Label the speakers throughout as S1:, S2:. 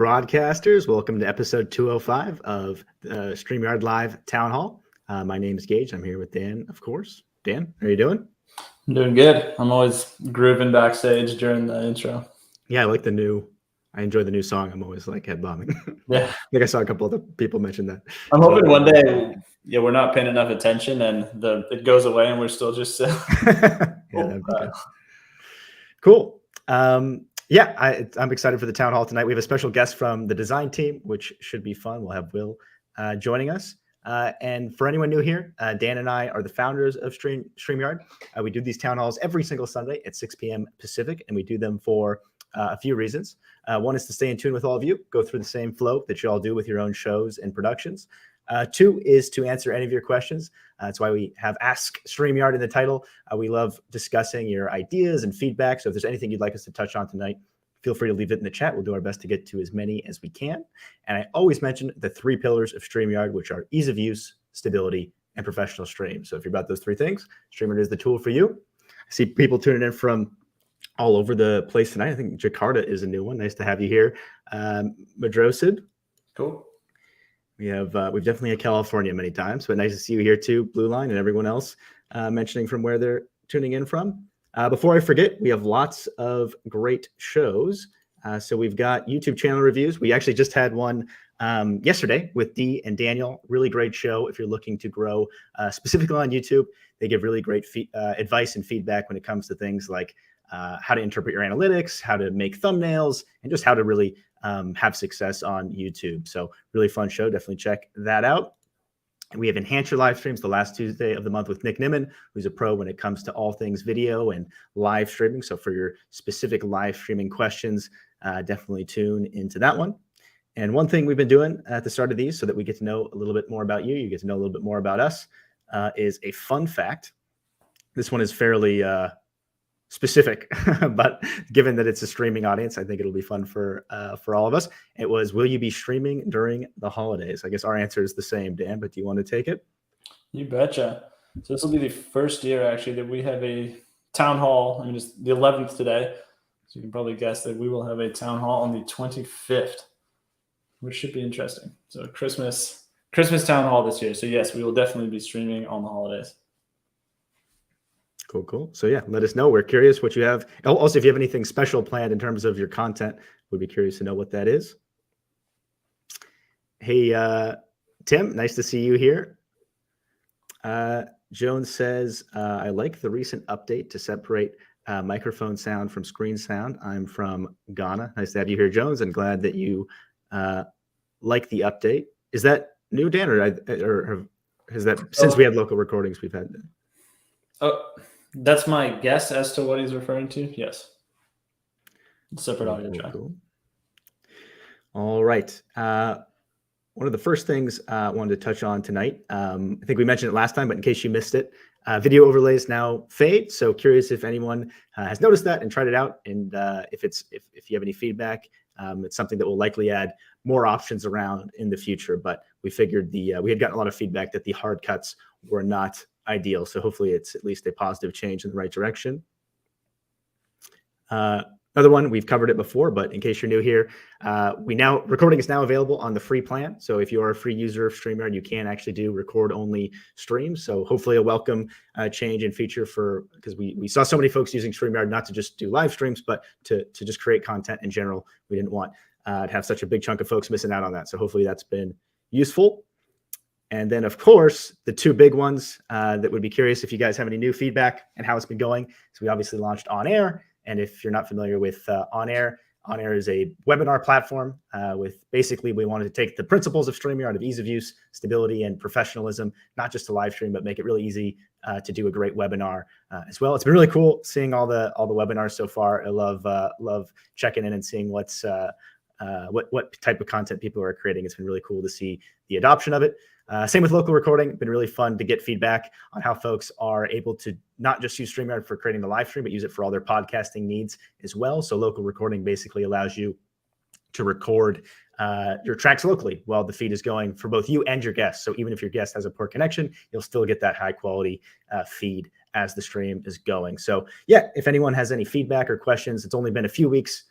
S1: broadcasters, welcome to episode 205 of the StreamYard Live Town Hall. My name is Gage. I'm here with Dan, of course. Dan, how are you doing?
S2: I'm doing good. I'm always grooving backstage during the intro.
S1: Yeah, I enjoy the new song. I'm always like head bobbing.
S2: Yeah.
S1: I think I saw a couple other people mention that.
S2: I'm hoping one day, we're not paying enough attention and it goes away and we're still just
S1: that'd be good. Cool. I'm excited for the town hall tonight. We have a special guest from the design team, which should be fun. We'll have Will joining us. And for anyone new here, Dan and I are the founders of StreamYard. We do these town halls every single Sunday at 6 p.m. Pacific, and we do them for a few reasons. One is to stay in tune with all of you, go through the same flow that you all do with your own shows and productions. Two is to answer any of your questions. That's why we have Ask StreamYard in the title. We love discussing your ideas and feedback. So if there's anything you'd like us to touch on tonight, feel free to leave it in the chat. We'll do our best to get to as many as we can. And I always mention the three pillars of StreamYard, which are ease of use, stability, and professional stream. So if you're about those three things, StreamYard is the tool for you. I see people tuning in from all over the place tonight. I think Jakarta is a new one. Nice to have you here. Madrosid.
S2: Cool.
S1: We've definitely had California many times, but nice to see you here too, Blue Line, and everyone else mentioning from where they're tuning in from. Before I forget, we have lots of great shows. So we've got YouTube channel reviews. We actually just had one yesterday with Dee and Daniel. Really great show if you're looking to grow specifically on YouTube. They give really great advice and feedback when it comes to things like how to interpret your analytics, how to make thumbnails, and just how to really have success on YouTube. So really fun show. Definitely check that out. And we have Enhance Your Live Streams the last Tuesday of the month with Nick Nimmin, who's a pro when it comes to all things video and live streaming. So for your specific live streaming questions, definitely tune into that one. And one thing we've been doing at the start of these so that we get to know a little bit more about you get to know a little bit more about us, is a fun fact. This one is fairly specific, but given that it's a streaming audience, I think it'll be fun for all of us. It was, will you be streaming during the holidays? I guess our answer is the same, Dan, but do you want to take it?
S2: You betcha. So this will be the first year actually that we have a town hall. I mean, it's the 11th today. So you can probably guess that we will have a town hall on the 25th, which should be interesting. So Christmas town hall this year. So yes, we will definitely be streaming on the holidays.
S1: Cool. So yeah, let us know. We're curious what you have. Also, if you have anything special planned in terms of your content, we'd be curious to know what that is. Hey, Tim, nice to see you here. Jones says, I like the recent update to separate microphone sound from screen sound. I'm from Ghana. Nice to have you here, Jones, and glad that you like the update. Is that new, Dan, or has that since we had local recordings we've had?
S2: Oh, that's my guess as to what he's referring to. Yes. Separate audio track.
S1: Cool. All right. One of the first things I wanted to touch on tonight, I think we mentioned it last time, but in case you missed it, video overlays now fade. So curious if anyone has noticed that and tried it out. And if you have any feedback, it's something that will likely add more options around in the future. But we figured we had gotten a lot of feedback that the hard cuts were not ideal. So hopefully it's at least a positive change in the right direction. Another one, we've covered it before, but in case you're new here, recording is now available on the free plan. So if you are a free user of StreamYard, you can actually do record only streams. So hopefully a welcome change and feature because we saw so many folks using StreamYard not to just do live streams, but to just create content in general. We didn't want to have such a big chunk of folks missing out on that. So hopefully that's been useful. And then, of course, the two big ones that would be curious if you guys have any new feedback and how it's been going. So we obviously launched On Air. And if you're not familiar with On Air is a webinar platform with basically we wanted to take the principles of StreamYard of ease of use, stability, and professionalism, not just to live stream, but make it really easy to do a great webinar as well. It's been really cool seeing all the webinars so far. I love checking in and seeing what type of content people are creating. It's been really cool to see the adoption of it. Same with local recording. Been really fun to get feedback on how folks are able to not just use StreamYard for creating the live stream, but use it for all their podcasting needs as well. So local recording basically allows you to record your tracks locally while the feed is going for both you and your guests. So even if your guest has a poor connection, you'll still get that high quality feed as the stream is going. So yeah, if anyone has any feedback or questions, it's only been a few weeks.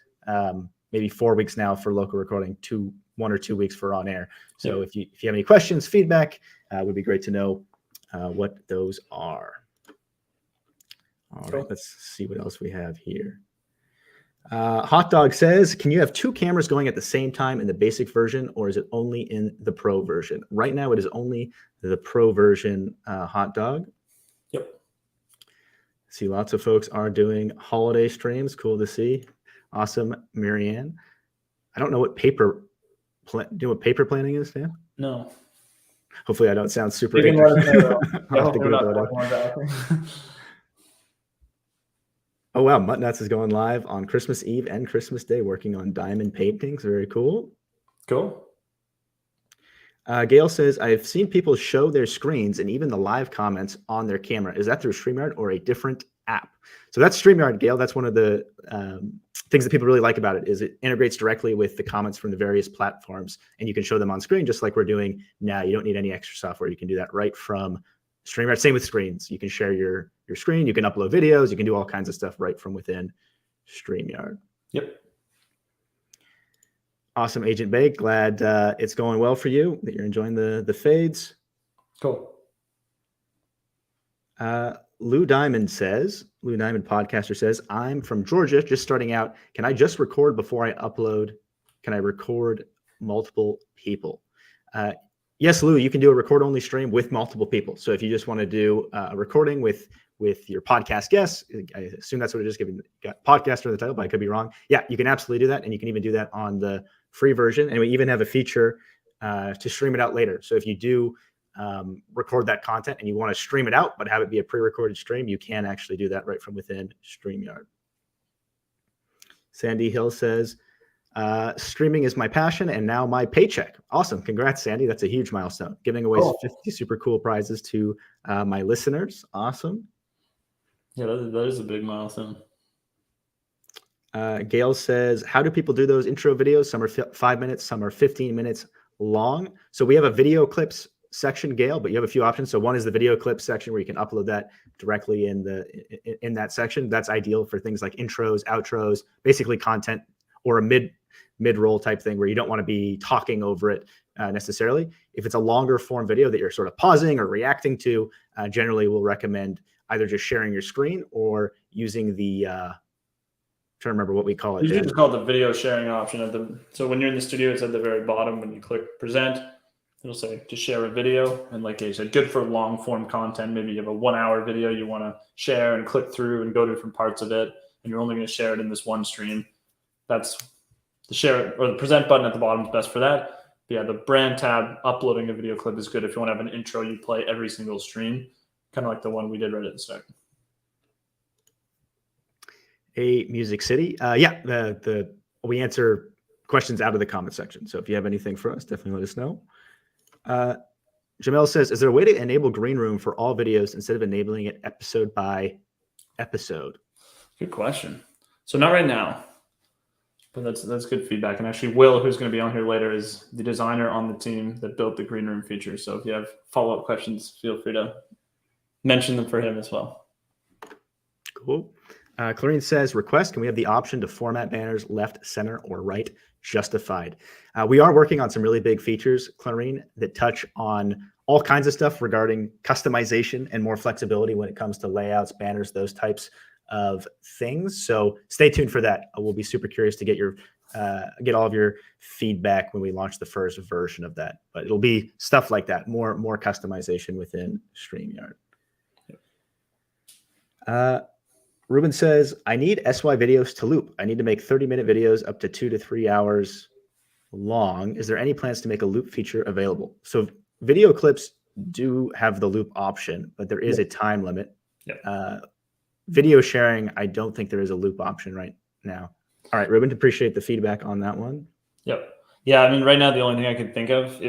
S1: maybe 4 weeks now for local recording, 1 or 2 weeks for on air. So if you have any questions, feedback, would be great to know what those are. All right, let's see what else we have here. Hot Dog says, can you have 2 cameras going at the same time in the basic version, or is it only in the pro version? Right now, it is only the pro version, Hot Dog.
S2: Yep.
S1: See, lots of folks are doing holiday streams. Cool to see. Awesome, Marianne. I don't know what paper planning is, Dan?
S2: No.
S1: Hopefully I don't sound super
S2: You can let us know.
S1: I'll have to Google it up. Oh, wow. Muttnuts is going live on Christmas Eve and Christmas Day working on diamond paintings. Very cool.
S2: Cool.
S1: Gail says, I've seen people show their screens and even the live comments on their camera. Is that through StreamYard or a different app? So that's StreamYard, Gail. That's one of the things that people really like about it is it integrates directly with the comments from the various platforms, and you can show them on screen just like we're doing now. You don't need any extra software. You can do that right from StreamYard. Same with screens. You can share your screen. You can upload videos. You can do all kinds of stuff right from within StreamYard.
S2: Yep.
S1: Awesome, Agent Bay. Glad it's going well for you, that you're enjoying the fades.
S2: Cool.
S1: Lou Diamond Podcaster says, I'm from Georgia, just starting out. Can I just record before I upload? Can I record multiple people? Yes, Lou, you can do a record-only stream with multiple people. So if you just want to do a recording with your podcast guests, I assume that's what it is, got podcaster in the title, but I could be wrong. Yeah, you can absolutely do that. And you can even do that on the free version. And we even have a feature to stream it out later. So if you do record that content and you want to stream it out, but have it be a pre-recorded stream, you can actually do that right from within StreamYard. Sandy Hill says, streaming is my passion and now my paycheck. Awesome. Congrats, Sandy. That's a huge milestone. Giving away 50 super cool prizes to my listeners. Awesome.
S2: Yeah, that is a big milestone.
S1: Gail says, how do people do those intro videos? Some are 5 minutes, some are 15 minutes long. So we have a video clips section, Gail, but you have a few options. So one is the video clip section where you can upload that directly in that section. That's ideal for things like intros, outros, basically content, or a mid-roll type thing where you don't want to be talking over it necessarily. If it's a longer form video that you're sort of pausing or reacting to, generally we'll recommend either just sharing your screen or using the trying to remember what we call it.
S2: You just call the video sharing option so when you're in the studio, it's at the very bottom. When you click present, it'll say to share a video. And like I said, good for long form content. Maybe you have a 1 hour video you want to share and click through and go to different parts of it, and you're only going to share it in this one stream. That's the share or the present button at the bottom is best for that. But yeah, the brand tab, uploading a video clip is good if you want to have an intro you play every single stream, kind of like the one we did right at the start.
S1: Music City. Yeah, we answer questions out of the comment section. So if you have anything for us, definitely let us know. Jamel says, is there a way to enable green room for all videos instead of enabling it episode by episode?
S2: Good question. So not right now, but that's good feedback. And actually Will, who's going to be on here later, is the designer on the team that built the green room feature. So if you have follow-up questions, feel free to mention them for him as well.
S1: Cool. Clarine says, request, can we have the option to format banners left, center, or right? Justified. We are working on some really big features, Clarine, that touch on all kinds of stuff regarding customization and more flexibility when it comes to layouts, banners, those types of things. So stay tuned for that. We'll be super curious to get all of your feedback when we launch the first version of that. But it'll be stuff like that, more customization within StreamYard. Ruben says, I need SY videos to loop. I need to make 30-minute videos up to 2 to 3 hours long. Is there any plans to make a loop feature available? So video clips do have the loop option, but there is a time limit. Video sharing, I don't think there is a loop option right now. All right, Ruben, appreciate the feedback on that one.
S2: Yep. Yeah, I mean, right now, the only thing I can think of,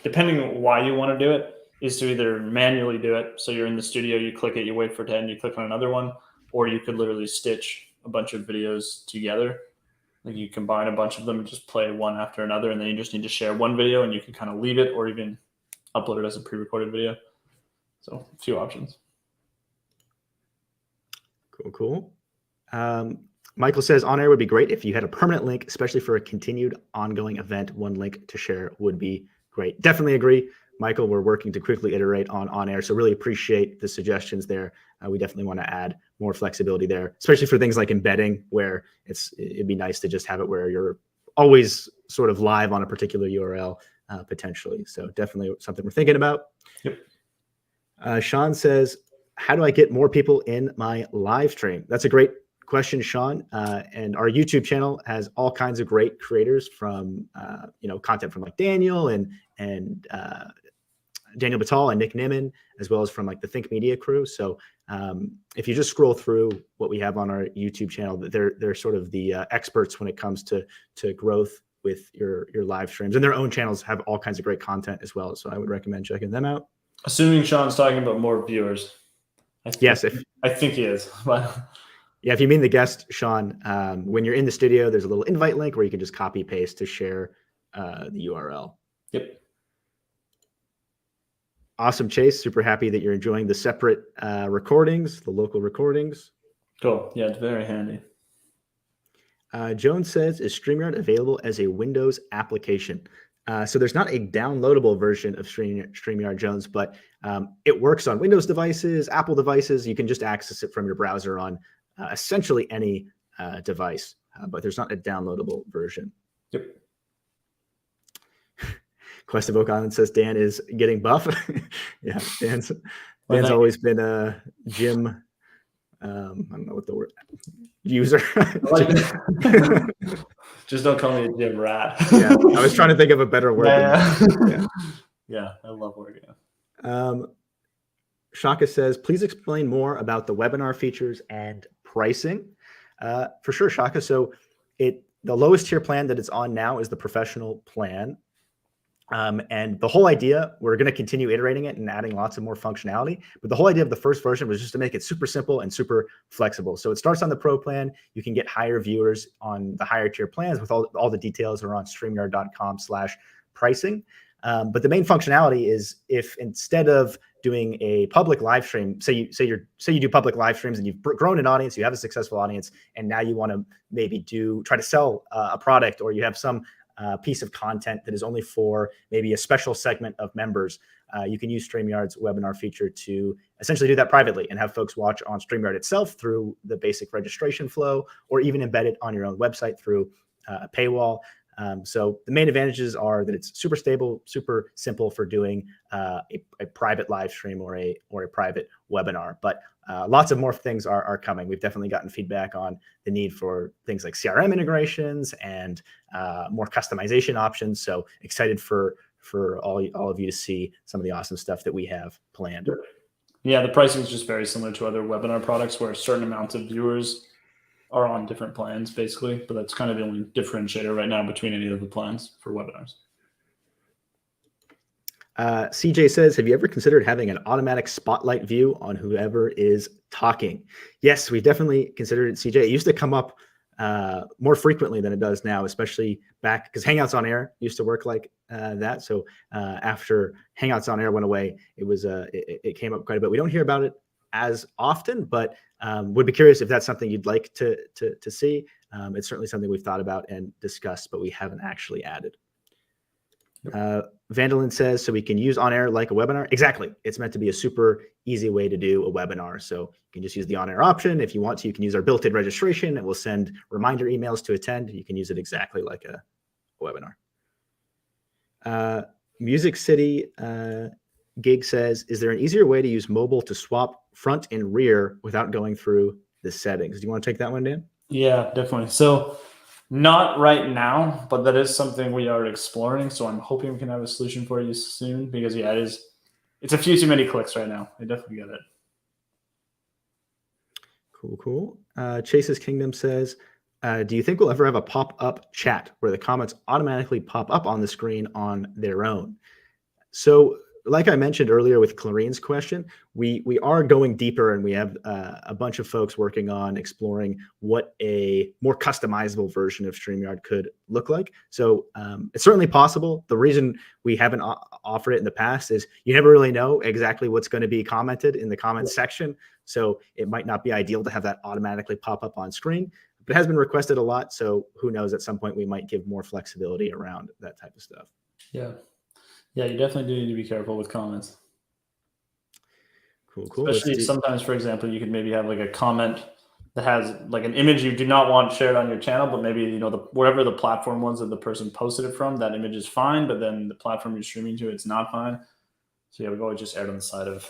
S2: depending on why you want to do it, is to either manually do it. So you're in the studio, you click it, you wait for it to end, you click on another one, or you could literally stitch a bunch of videos together. Like you combine a bunch of them and just play one after another, and then you just need to share one video and you can kind of leave it or even upload it as a pre-recorded video. So a few options.
S1: Cool. Michael says on air would be great if you had a permanent link, especially for a continued ongoing event. One link to share would be great. Definitely agree, Michael. We're working to quickly iterate on air, so really appreciate the suggestions there. We definitely want to add more flexibility there, especially for things like embedding, where it'd be nice to just have it where you're always sort of live on a particular URL potentially. So definitely something we're thinking about.
S2: Yep.
S1: Sean says, how do I get more people in my live stream? That's a great question, Sean. And our YouTube channel has all kinds of great creators from, content from like Daniel and Daniel Batal and Nick Nimmin, as well as from like the Think Media crew. So if you just scroll through what we have on our YouTube channel, they're sort of the experts when it comes to growth with your live streams, and their own channels have all kinds of great content as well. So I would recommend checking them out.
S2: Assuming Sean's talking about more viewers. I think he is.
S1: Yeah, if you mean the guest, Sean, when you're in the studio, there's a little invite link where you can just copy paste to share the URL.
S2: Yep.
S1: Awesome, Chase. Super happy that you're enjoying the separate recordings, the local recordings.
S2: Cool. Yeah, it's very handy.
S1: Jones says, is StreamYard available as a Windows application? So there's not a downloadable version of StreamYard, Jones, but it works on Windows devices, Apple devices. You can just access it from your browser on essentially any device, but there's not a downloadable version.
S2: Yep.
S1: Quest of Oak Island says Dan is getting buff. Yeah, Dan's always been a gym. I don't know what the word user.
S2: Just don't call me a gym rat.
S1: Yeah, I was trying to think of a better word.
S2: Yeah, I love working.
S1: Shaka says, please explain more about the webinar features and pricing. For sure, Shaka. So the lowest tier plan that it's on now is the professional plan. And the whole idea, we're going to continue iterating it and adding lots of more functionality. But the whole idea of the first version was just to make it super simple and super flexible. So it starts on the pro plan. You can get higher viewers on the higher tier plans with all the details are on StreamYard.com/pricing. But the main functionality is if instead of doing a public live stream, say you do public live streams and you've grown an audience, you have a successful audience, and now you want to maybe try to sell a product, or you have some piece of content that is only for maybe a special segment of members, you can use StreamYard's webinar feature to essentially do that privately and have folks watch on StreamYard itself through the basic registration flow, or even embed it on your own website through a paywall. So the main advantages are that it's super stable, super simple for doing a private live stream or a private webinar. But lots of more things are coming. We've definitely gotten feedback on the need for things like CRM integrations and more customization options. So excited for all of you to see some of the awesome stuff that we have planned.
S2: Yeah, the pricing is just very similar to other webinar products where a certain amount of viewers are on different plans, basically. But that's kind of the only differentiator right now between any of the plans for webinars.
S1: CJ says, have you ever considered having an automatic spotlight view on whoever is talking? Yes, we've definitely considered it, CJ. It used to come up more frequently than it does now, especially back because Hangouts on Air used to work like that. So after Hangouts on Air went away, it came up quite a bit. We don't hear about it as often, but would be curious if that's something you'd like to see. It's certainly something we've thought about and discussed, but we haven't actually added. Vandalin says, so we can use on air like a webinar. Exactly. It's meant to be a super easy way to do a webinar. So you can just use the on air option. If you want to, you can use our built-in registration. It will send reminder emails to attend. You can use it exactly like a webinar. Music City Gig says, is there an easier way to use mobile to swap front and rear without going through the settings? Do you want to take that one, Dan?
S2: Yeah, definitely. So not right now, but that is something we are exploring. So I'm hoping we can have a solution for you soon because yeah, it's a few too many clicks right now. I definitely get it.
S1: Cool. Chase's Kingdom says, do you think we'll ever have a pop-up chat where the comments automatically pop up on the screen on their own? So like I mentioned earlier with Clarine's question, we are going deeper, and we have a bunch of folks working on exploring what a more customizable version of StreamYard could look like. So it's certainly possible. The reason we haven't offered it in the past is you never really know exactly what's going to be commented in the comments section. So it might not be ideal to have that automatically pop up on screen. but it has been requested a lot. So who knows, at some point we might give more flexibility around that type of stuff.
S2: Yeah. Yeah, you definitely do need to be careful with comments.
S1: Cool.
S2: Especially sometimes, for example, you could maybe have like a comment that has like an image you do not want shared on your channel, but maybe, you know, wherever the platform was that the person posted it from, that image is fine, but then the platform you're streaming to, it's not fine. So yeah, we've always just erred on the side of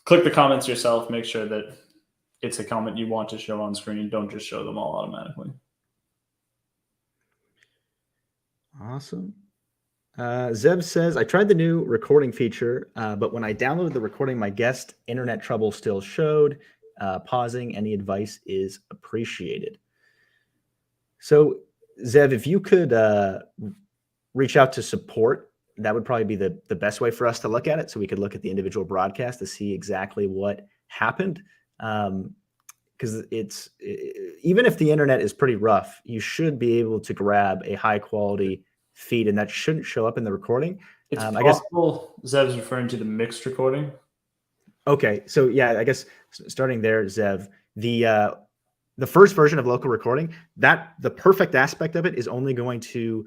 S2: click the comments yourself, make sure that it's a comment you want to show on screen. Don't just show them all automatically.
S1: Awesome. Zeb says, I tried the new recording feature, but when I downloaded the recording, my guest internet trouble still showed. Pausing, any advice is appreciated. So, Zev, if you could reach out to support, that would probably be the best way for us to look at it. So we could look at the individual broadcast to see exactly what happened. Because even if the internet is pretty rough, you should be able to grab a high quality feed, and that shouldn't show up in the recording.
S2: It's possible Zev's referring to the mixed recording.
S1: Okay, so yeah, I guess starting there, Zev, the first version of local recording, that the perfect aspect of it is only going to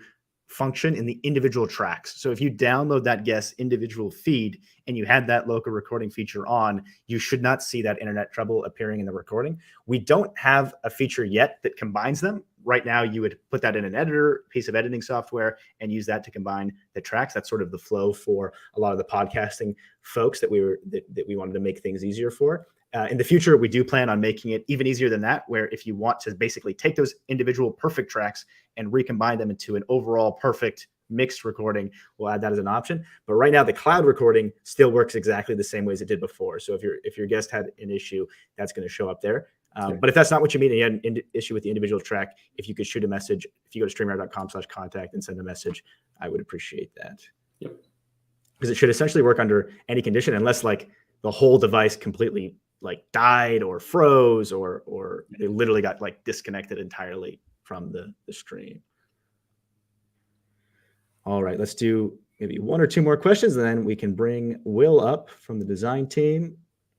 S1: function in the individual tracks. So if you download that guest's individual feed and you had that local recording feature on, you should not see that internet trouble appearing in the recording. We don't have a feature yet that combines them. Right now, you would put that in an editor, piece of editing software, and use that to combine the tracks. That's sort of the flow for a lot of the podcasting folks that we wanted to make things easier for. In the future, we do plan on making it even easier than that, where if you want to basically take those individual perfect tracks and recombine them into an overall perfect mixed recording, we'll add that as an option. But right now, the cloud recording still works exactly the same way as it did before. So if your guest had an issue, that's going to show up there. But if that's not what you mean and you had an issue with the individual track, if you could shoot a message, if you go to StreamYard.com/contact and send a message, I would appreciate that.
S2: Yep.
S1: Because it should essentially work under any condition, unless like the whole device completely like died or froze or they literally got like disconnected entirely from the stream. All right, let's do maybe one or two more questions, and then we can bring Will up from the design team.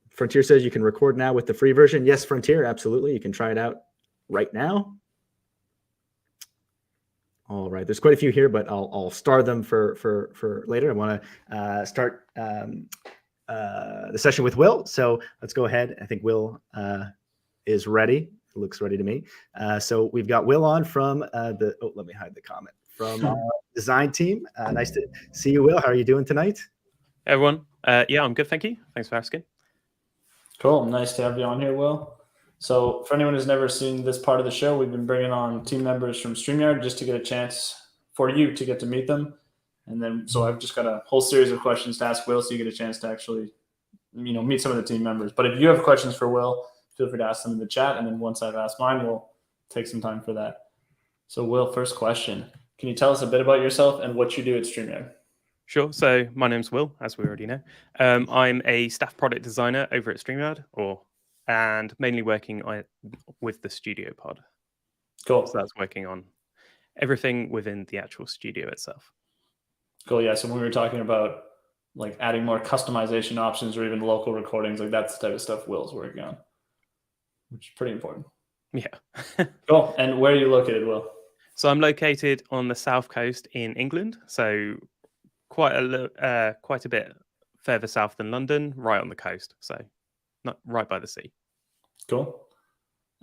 S1: Frontier says you can record now with the free version. Yes, Frontier, absolutely. You can try it out right now. All right, there's quite a few here, but I'll star them for later. I want to start the session with Will. So let's go ahead. I think Will is ready. It looks ready to me. So we've got Will on from let me hide the comment, from our design team. Nice to see you, Will. How are you doing tonight?
S3: Everyone. Yeah, I'm good. Thank you. Thanks for asking.
S2: Cool. Nice to have you on here, Will. So for anyone who's never seen this part of the show, we've been bringing on team members from StreamYard just to get a chance for you to get to meet them. And then, so I've just got a whole series of questions to ask Will, so you get a chance to actually, meet some of the team members. But if you have questions for Will, feel free to ask them in the chat. And then once I've asked mine, we'll take some time for that. So Will, first question. Can you tell us a bit about yourself and what you do at StreamYard?
S3: Sure. So my name's Will, as we already know. I'm a staff product designer over at StreamYard, and mainly working with the studio pod.
S2: Cool.
S3: So that's working on everything within the actual studio itself.
S2: Cool. Yeah. So when we were talking about like adding more customization options or even local recordings, like that's the type of stuff Will's working on, which is pretty important.
S3: Yeah.
S2: Cool. And where are you located, Will?
S3: So I'm located on the south coast in England. So quite a bit further south than London, right on the coast. So not right by the sea. Cool.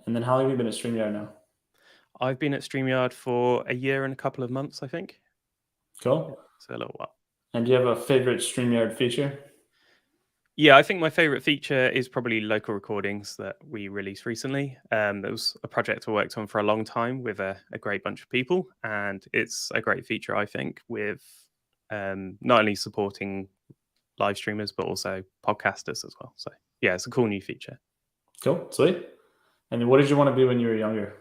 S2: And then how long have you been at StreamYard now?
S3: I've been at StreamYard for a year and a couple of months, I think.
S2: Cool.
S3: So a little while.
S2: And do you have a favorite StreamYard feature?
S3: Yeah, I think my favorite feature is probably local recordings that we released recently. It was a project I worked on for a long time with a great bunch of people. And it's a great feature, I think, with not only supporting live streamers, but also podcasters as well. So yeah, it's a cool new feature.
S2: Cool, sweet. And what did you want to be when you were younger?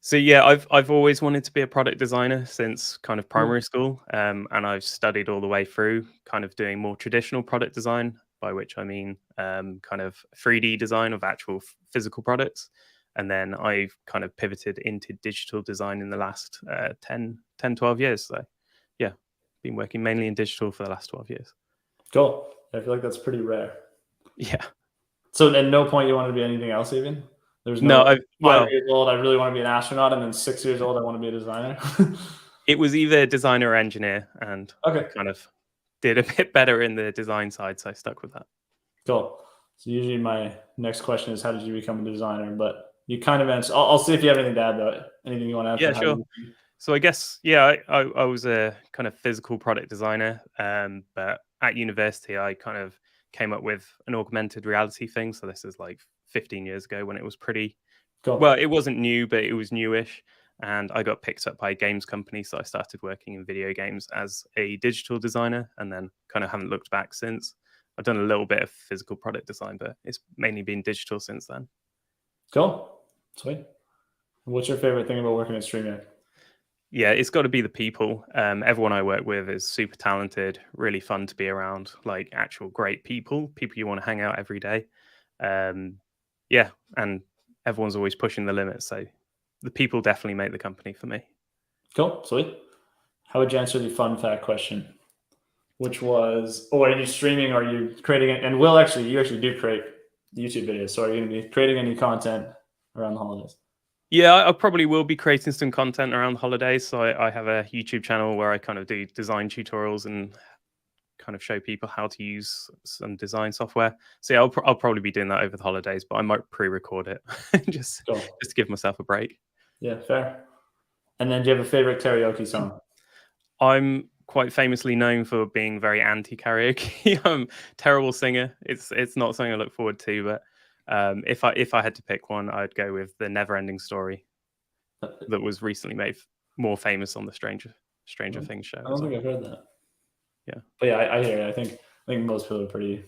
S3: So yeah, I've always wanted to be a product designer since kind of primary school, and I've studied all the way through, kind of doing more traditional product design, by which I mean kind of 3D design of actual physical products, and then I've kind of pivoted into digital design in the last 10, 12 years. So yeah, been working mainly in digital for the last 12 years.
S2: Cool. I feel like that's pretty rare.
S3: Yeah.
S2: So at no point you wanted to be anything else even? There's
S3: No,
S2: no
S3: I
S2: 5
S3: well,
S2: years old, I really want to be an astronaut, and then 6 years old, I want to be a designer.
S3: it was either designer or engineer, and I
S2: Okay,
S3: kind of did a bit better in the design side, so I stuck with that.
S2: cool. So usually my next question is, how did you become a designer? But you kind of answered. I'll see if you have anything to add, though. Anything you want to add
S3: Yeah,
S2: for how
S3: sure.
S2: you?
S3: So I guess, yeah, I was a kind of physical product designer, but at university I kind of came up with an augmented reality thing. So this is like 15 years ago when it was pretty well,
S2: Cool.
S3: it wasn't new, but it was newish. And I got picked up by a games company, so I started working in video games as a digital designer, and then kind of haven't looked back since. I've done a little bit of physical product design, but it's mainly been digital since then.
S2: Cool. Sweet. What's your favorite thing about working at StreamYard?
S3: Yeah, it's got to be the people. Everyone I work with is super talented, really fun to be around, like actual great people you want to hang out every day. Yeah, and everyone's always pushing the limits. So the people definitely make the company for me.
S2: Cool. Sweet. How would you answer the fun fact question? Which was, are you streaming? Are you creating it? And you actually do create YouTube videos. So are you going to be creating any content around the holidays?
S3: Yeah, I probably will be creating some content around the holidays. So I have a YouTube channel where I kind of do design tutorials and kind of show people how to use some design software. So yeah, I'll probably be doing that over the holidays, but I might pre-record it just
S2: Cool.
S3: just to give myself a break.
S2: Yeah, fair. And then do you have a favorite karaoke song?
S3: I'm quite famously known for being very anti-karaoke. I'm a terrible singer. It's not something I look forward to, but if I had to pick one, I'd go with the Never Ending Story that was recently made more famous on the Stranger Things show.
S2: I don't think I've heard that.
S3: Yeah.
S2: But yeah, I hear it. I think most people are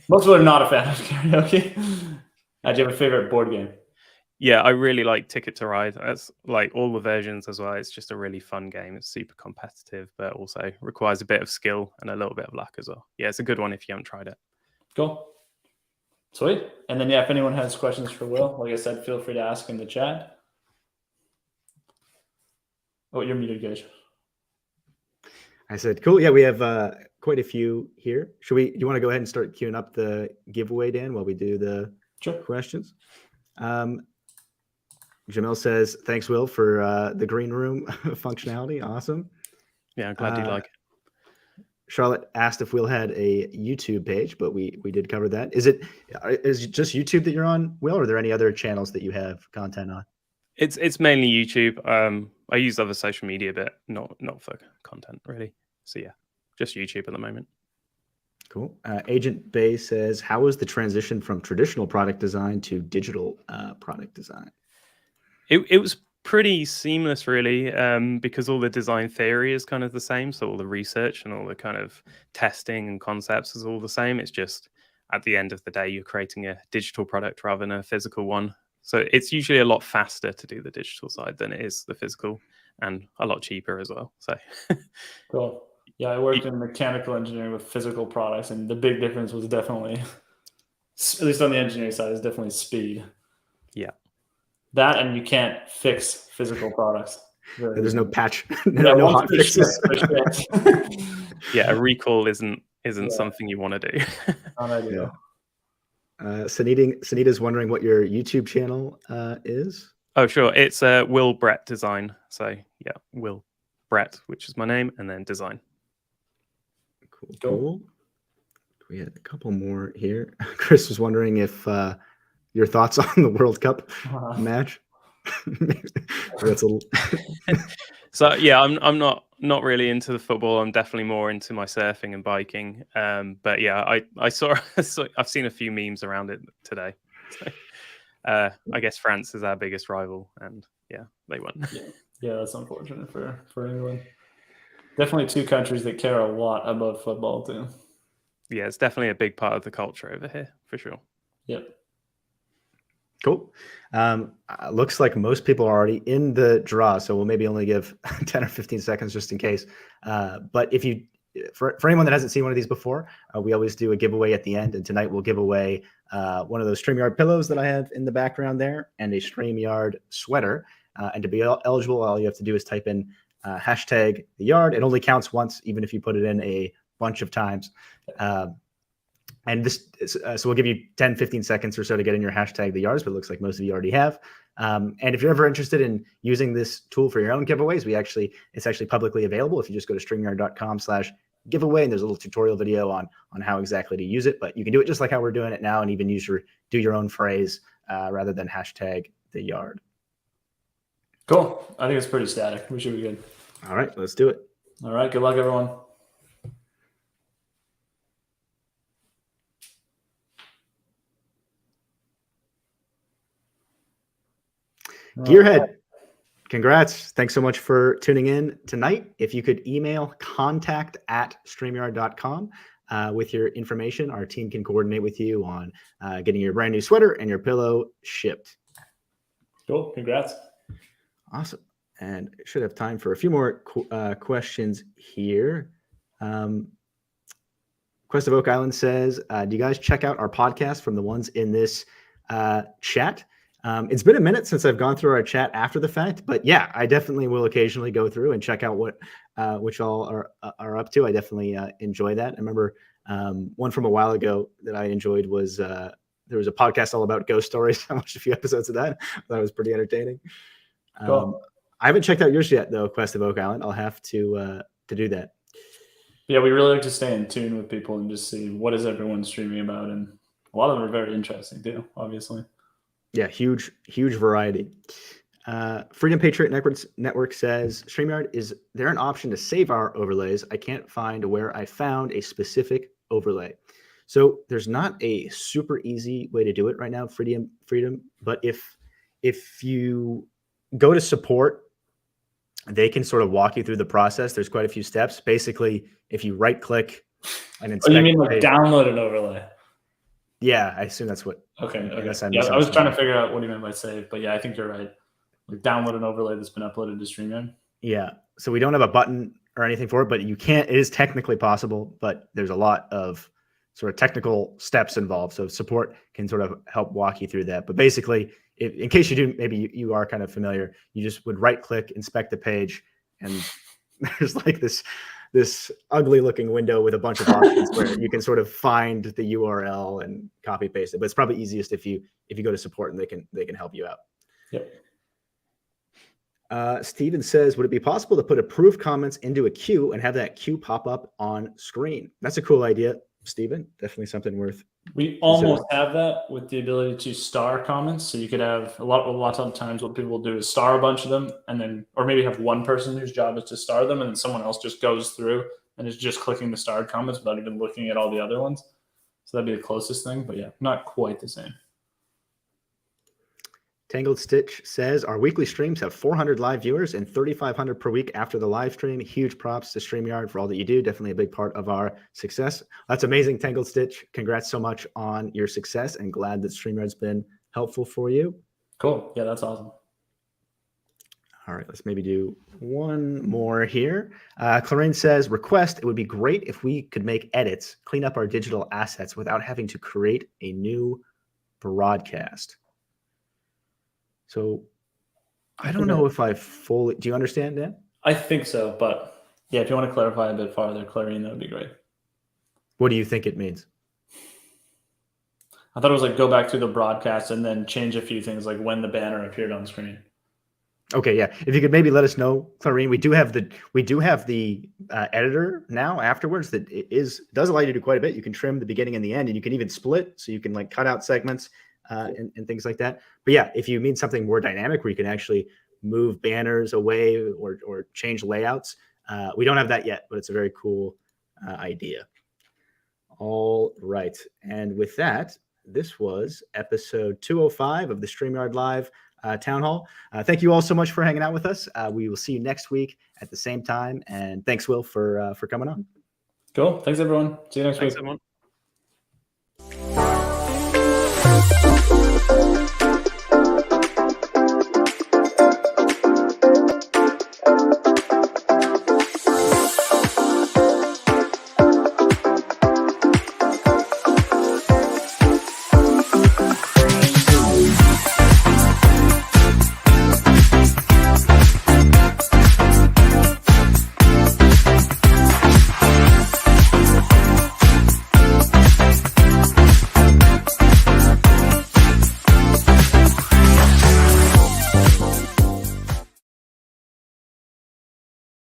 S2: most people are not a fan of karaoke. Do you have a favorite board game?
S3: Yeah, I really like Ticket to Ride. That's like all the versions as well. It's just a really fun game. It's super competitive, but also requires a bit of skill and a little bit of luck as well. Yeah, it's a good one if you haven't tried it.
S2: Cool. Sweet. And then, yeah, if anyone has questions for Will, like I said, feel free to ask in the chat. Oh, you're muted, guys.
S1: I said, cool. Yeah, we have quite a few here. You want to go ahead and start queuing up the giveaway, Dan, while we do the questions? Jamil says, thanks, Will, for the green room functionality. Awesome.
S3: Yeah, I'm glad you like it.
S1: Charlotte asked if Will had a YouTube page, but we did cover that. Is it just YouTube that you're on, Will, or are there any other channels that you have content on?
S3: It's mainly YouTube. I use other social media, but not for content really. So yeah, just YouTube at the moment.
S1: Cool. Agent Bay says, how was the transition from traditional product design to digital product design?
S3: It was pretty seamless, really, because all the design theory is kind of the same. So all the research and all the kind of testing and concepts is all the same. It's just at the end of the day, you're creating a digital product rather than a physical one. So it's usually a lot faster to do the digital side than it is the physical, and a lot cheaper as well. So
S2: cool. Yeah, I worked in mechanical engineering with physical products, and the big difference was definitely, at least on the engineering side, is definitely speed.
S3: Yeah.
S2: That, and you can't fix physical products.
S1: There's no patch, no hot fixes.
S3: Yeah, a recall isn't something you want to do.
S2: Not ideal.
S1: Sunita's wondering what your YouTube channel is.
S3: Oh, sure. It's Will Brett Design. So yeah, Will Brett, which is my name, and then design.
S1: Cool. We had a couple more here. Chris was wondering if your thoughts on the World Cup match. That's a
S3: So yeah, I'm not really into the football. I'm definitely more into my surfing and biking. But yeah, I've seen a few memes around it today. So, I guess France is our biggest rival, and yeah, they won.
S2: Yeah, that's unfortunate for England. Definitely two countries that care a lot about football too.
S3: Yeah, it's definitely a big part of the culture over here, for sure.
S2: Yep.
S1: Cool. Looks like most people are already in the draw, so we'll maybe only give 10 or 15 seconds just in case. But if you, for anyone that hasn't seen one of these before, we always do a giveaway at the end, and tonight we'll give away one of those StreamYard pillows that I have in the background there, and a StreamYard sweater. And to be eligible, all you have to do is type in hashtag the yard. It only counts once, even if you put it in a bunch of times. And this, so we'll give you 10, 15 seconds or so to get in your hashtag the yards, but it looks like most of you already have. And if you're ever interested in using this tool for your own giveaways, it's actually publicly available. If you just go to StreamYard.com/giveaway, and there's a little tutorial video on how exactly to use it, but you can do it just like how we're doing it now, and even do your own phrase rather than hashtag the yard.
S2: Cool. I think it's pretty static. We should be good.
S1: All right, let's do it.
S2: All right. Good luck, everyone.
S1: Gearhead, congrats. Thanks so much for tuning in tonight. If you could email contact@streamyard.com with your information, our team can coordinate with you on getting your brand new sweater and your pillow shipped.
S2: Cool. Congrats.
S1: Awesome. And should have time for a few more questions here. Quest of Oak Island says, do you guys check out our podcast from the ones in this chat? It's been a minute since I've gone through our chat after the fact, but yeah, I definitely will occasionally go through and check out what y'all are up to. I definitely enjoy that. I remember one from a while ago that I enjoyed was there was a podcast all about ghost stories. I watched a few episodes of that. That was pretty entertaining.
S2: Cool.
S1: I haven't checked out yours yet, though, Quest of Oak Island. I'll have to do that.
S2: Yeah, we really like to stay in tune with people and just see what is everyone streaming about, and a lot of them are very interesting too, obviously.
S1: Yeah, huge variety. Freedom Patriot Network says, StreamYard, is there an option to save our overlays? I can't find where I found a specific overlay. So there's not a super easy way to do it right now, Freedom. But if you go to support, they can sort of walk you through the process. There's quite a few steps. Basically, if you right click and inspect.
S2: Oh, you mean like download an overlay?
S1: Yeah, I assume that's what.
S2: Okay.
S1: I guess
S2: I was trying to figure out what you meant by save, but yeah, I think you're right. Like download an overlay that's been uploaded to StreamYard.
S1: Yeah. So we don't have a button or anything for it, but you can't. It is technically possible, but there's a lot of sort of technical steps involved. So support can sort of help walk you through that. But basically, in case you do, maybe you are kind of familiar, you just would right click, inspect the page, and there's like this ugly looking window with a bunch of options where you can sort of find the URL and copy paste it. But it's probably easiest if you go to support and they can help you out.
S2: Yep.
S1: Steven says, would it be possible to put approved comments into a queue and have that queue pop up on screen? That's a cool idea, Steven. Definitely something worth.
S2: We almost have that with the ability to star comments. So you could have a lot of times what people will do is star a bunch of them, and then, or maybe have one person whose job is to star them, and then someone else just goes through and is just clicking the starred comments without even looking at all the other ones. So that'd be the closest thing, but yeah, not quite the same.
S1: Tangled Stitch says, our weekly streams have 400 live viewers and 3,500 per week after the live stream. Huge props to StreamYard for all that you do. Definitely a big part of our success. That's amazing, Tangled Stitch. Congrats so much on your success, and glad that StreamYard's been helpful for you.
S2: Cool. Yeah, that's awesome.
S1: All right, let's maybe do one more here. Clarine says, request, it would be great if we could make edits, clean up our digital assets without having to create a new broadcast. So I don't know if I fully, do you understand that?
S2: I think so, but yeah, if you want to clarify a bit farther, Clarine, that would be great.
S1: What do you think it means?
S2: I thought it was like go back to the broadcast and then change a few things, like when the banner appeared on screen.
S1: Okay, yeah. If you could maybe let us know, Clarine, we do have the editor now afterwards that does allow you to do quite a bit. You can trim the beginning and the end, and you can even split, so you can like cut out segments and things like that. But yeah, if you mean something more dynamic where you can actually move banners away or change layouts, we don't have that yet, but it's a very cool idea. All right, and with that, this was episode 205 of the StreamYard Live Town Hall. Thank you all so much for hanging out with us. We will see you next week at the same time. And thanks, Will, for coming on.
S2: Cool. Thanks, everyone. See you next week.
S3: Thanks, everyone.